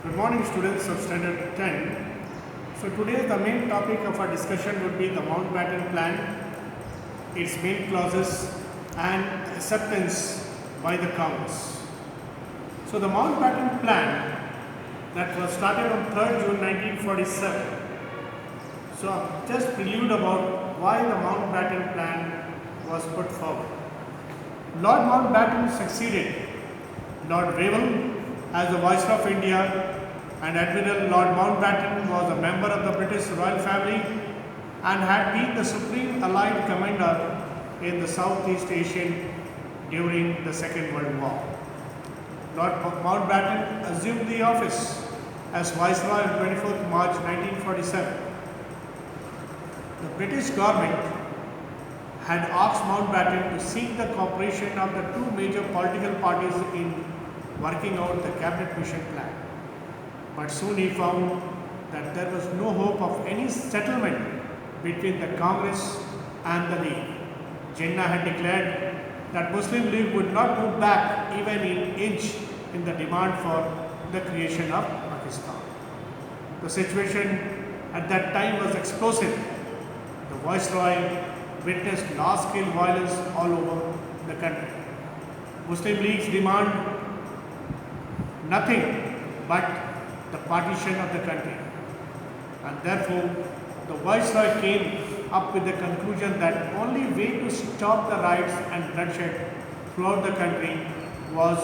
Good morning, students of Standard 10. So today the main topic of our discussion would be the Mountbatten Plan, its main clauses and acceptance by the Congress. So the Mountbatten Plan that was started on 3rd June 1947. So just prelude about why the Mountbatten Plan was put forward. Lord Mountbatten succeeded Lord Revell as the Viceroy of India, and Admiral Lord Mountbatten was a member of the British royal family and had been the supreme Allied commander in the Southeast Asian during the Second World War. Lord Mountbatten assumed the office as Viceroy on 24th March 1947. The British government had asked Mountbatten to seek the cooperation of the two major political parties in working out the cabinet mission plan. But soon he found that there was no hope of any settlement between the Congress and the League. Jinnah had declared that Muslim League would not move back even an inch in the demand for the creation of Pakistan. The situation at that time was explosive. The Viceroy witnessed large-scale violence all over the country. Muslim League's demand nothing but the partition of the country, and therefore the Viceroy came up with the conclusion that only way to stop the riots and bloodshed throughout the country was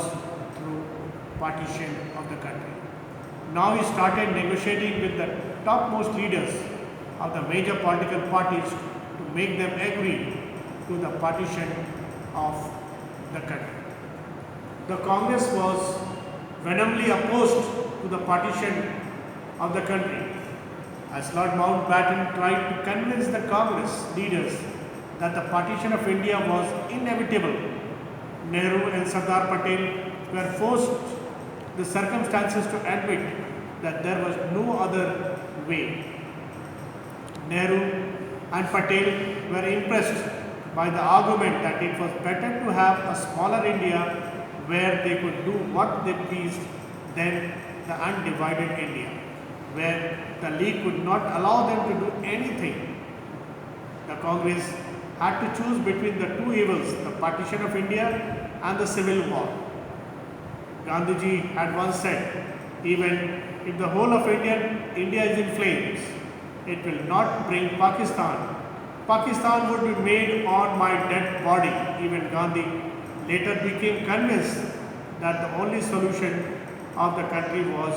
through partition of the country. Now he started negotiating with the topmost leaders of the major political parties to make them agree to the partition of the country. The Congress was vehemently opposed to the partition of the country, as Lord Mountbatten tried to convince the Congress leaders that the partition of India was inevitable. Nehru and Sardar Patel were forced the circumstances to admit that there was no other way. Nehru and Patel were impressed by the argument that it was better to have a smaller India where they could do what they pleased than the undivided India, where the League could not allow them to do anything. The Congress had to choose between the two evils, the partition of India and the civil war. Gandhiji had once said, even if the whole of India is in flames, it will not bring Pakistan. Pakistan would be made on my dead body. Even Gandhi later became convinced that the only solution of the country was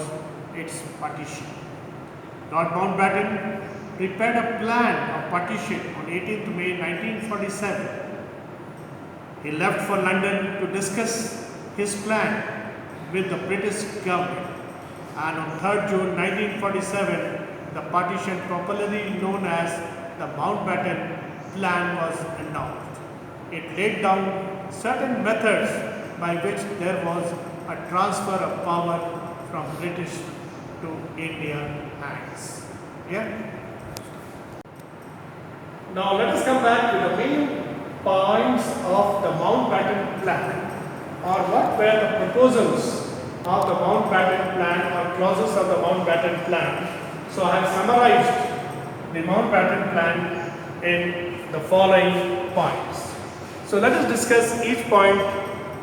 its partition. Lord Mountbatten prepared a plan of partition on 18th May 1947. He left for London to discuss his plan with the British government, and on 3rd June 1947, the partition popularly known as the Mountbatten Plan was announced. It laid down certain methods by which there was a transfer of power from British to Indian hands. Yeah? Now let us come back to the main points of the Mountbatten Plan, or what were the proposals of the Mountbatten Plan or clauses of the Mountbatten Plan. So I have summarized the Mountbatten Plan in the following points. So let us discuss each point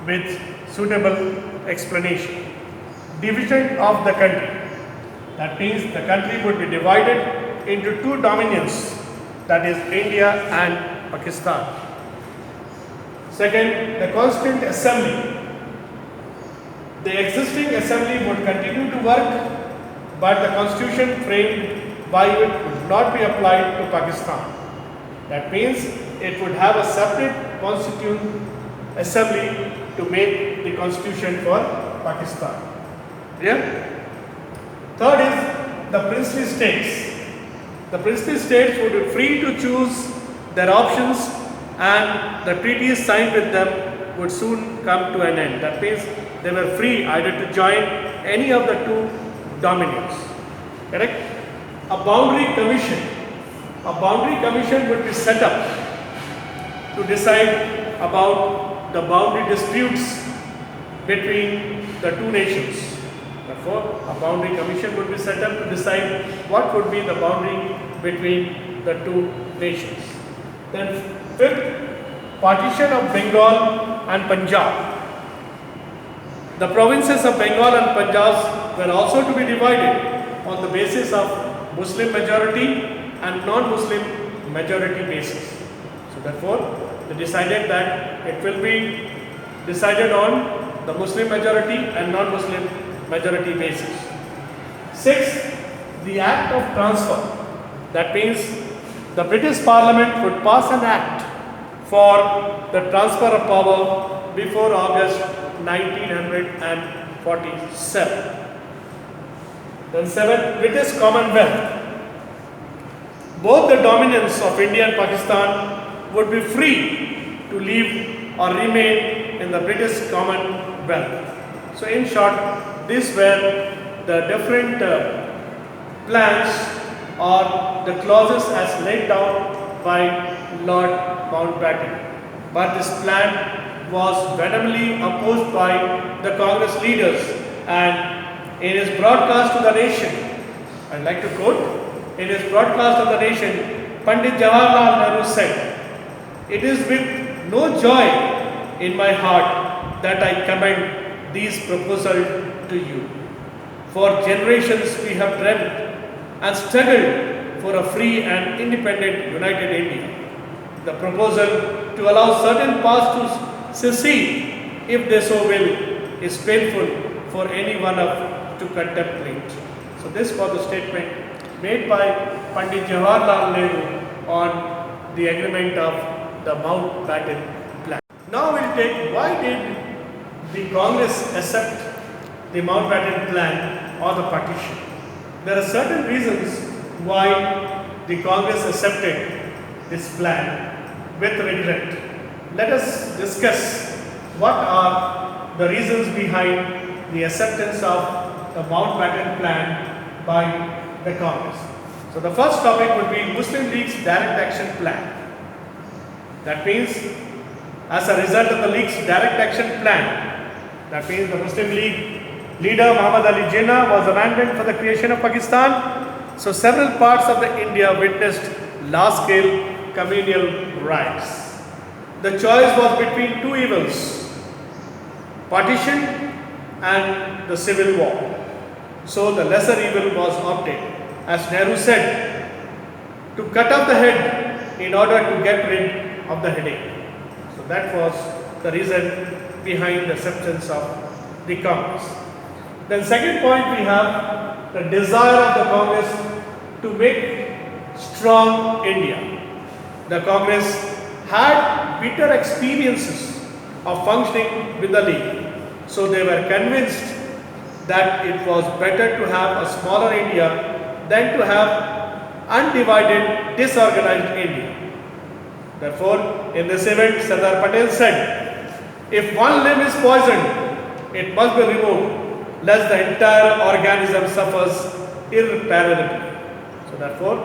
with suitable explanation. Division of the country. That means the country would be divided into two dominions, that is India and Pakistan. Second, the Constituent Assembly. The existing assembly would continue to work, but the constitution framed by it would not be applied to Pakistan. That means it would have a separate constituent assembly to make the constitution for Pakistan. Yeah? Third is the princely states. The princely states would be free to choose their options, and the treaties signed with them would soon come to an end. That means they were free either to join any of the two dominions. Correct? A boundary commission. A boundary commission would be set up to decide about the boundary disputes between the two nations. Therefore, a boundary commission would be set up to decide what would be the boundary between the two nations. Then fifth, partition of Bengal and Punjab. The provinces of Bengal and Punjab were also to be divided on the basis of Muslim majority and non-Muslim majority basis. So therefore, they decided that it will be decided on the Muslim majority and non-Muslim majority basis. Sixth, the Act of Transfer. That means the British Parliament would pass an act for the transfer of power before August 1947. Then seventh, British Commonwealth. Both the dominance of India and Pakistan would be free to leave or remain in the British Commonwealth. So in short, these were the different plans or the clauses as laid down by Lord Mountbatten. But this plan was vehemently opposed by the Congress leaders, and in his broadcast to the nation, I'd like to quote, in his broadcast to the nation, Pandit Jawaharlal Nehru said, "It is with no joy in my heart that I commend these proposals to you. For generations we have dreamt and struggled for a free and independent united India. The proposal to allow certain parts to secede, if they so will, is painful for any one of to contemplate." So this was the statement made by Pandit Jawaharlal Nehru on the agreement of the Mountbatten Plan. Now we'll take why did the Congress accept the Mountbatten Plan or the partition. There are certain reasons why the Congress accepted this plan with regret. Let us discuss what are the reasons behind the acceptance of the Mountbatten Plan by the Congress. So the first topic would be Muslim League's Direct Action Plan. That means as a result of the League's Direct Action Plan, that means the Muslim League leader Muhammad Ali Jinnah was abandoned for the creation of Pakistan. So several parts of the India witnessed large-scale communal riots. The choice was between two evils, partition and the civil war. So the lesser evil was opted. As Nehru said, to cut off the head in order to get rid of the headache. So that was the reason behind the acceptance of the Congress. Then second point, we have the desire of the Congress to make strong India. The Congress had bitter experiences of functioning with the League. So they were convinced that it was better to have a smaller India than to have undivided, disorganized India. Therefore, in this event, Sardar Patel said, "If one limb is poisoned, it must be removed, lest the entire organism suffers irreparably." So therefore,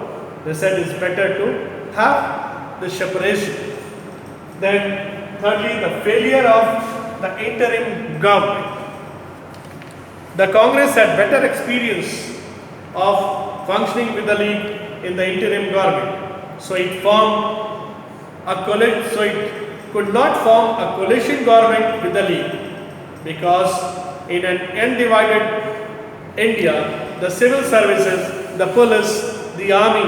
they said it's better to have the separation. Then thirdly, the failure of the interim government. The Congress had better experience of functioning with the League in the interim government. So it could not form a coalition government with the League, because in an undivided India, the civil services, the police, the army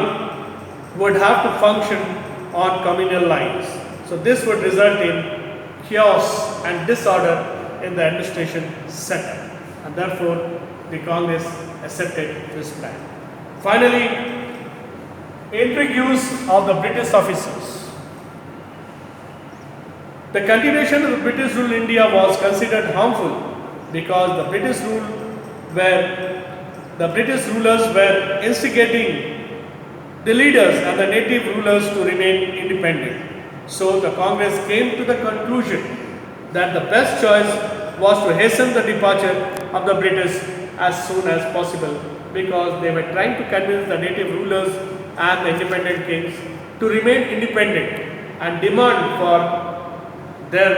would have to function on communal lines. So this would result in chaos and disorder in the administration setup, and therefore the Congress accepted this plan. Finally, intrigue use of the British officers. The continuation of the British rule in India was considered harmful because the British rulers were instigating the leaders and the native rulers to remain independent. So the Congress came to the conclusion that the best choice was to hasten the departure of the British as soon as possible, because they were trying to convince the native rulers and the independent kings to remain independent and demand for their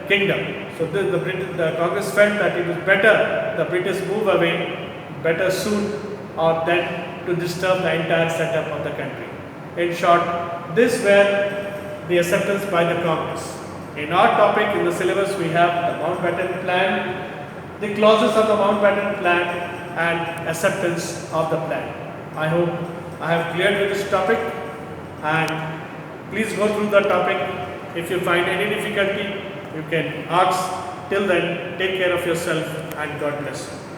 kingdom. So the Congress felt that it was better the British move away better soon or than to disturb the entire setup of the country. In short, these were the acceptance by the Congress. In our topic in the syllabus we have the Mountbatten Plan, the clauses of the Mountbatten Plan and acceptance of the plan. I hope I have cleared with this topic, and please go through the topic. If you find any difficulty, you can ask. Till then, take care of yourself and God bless you.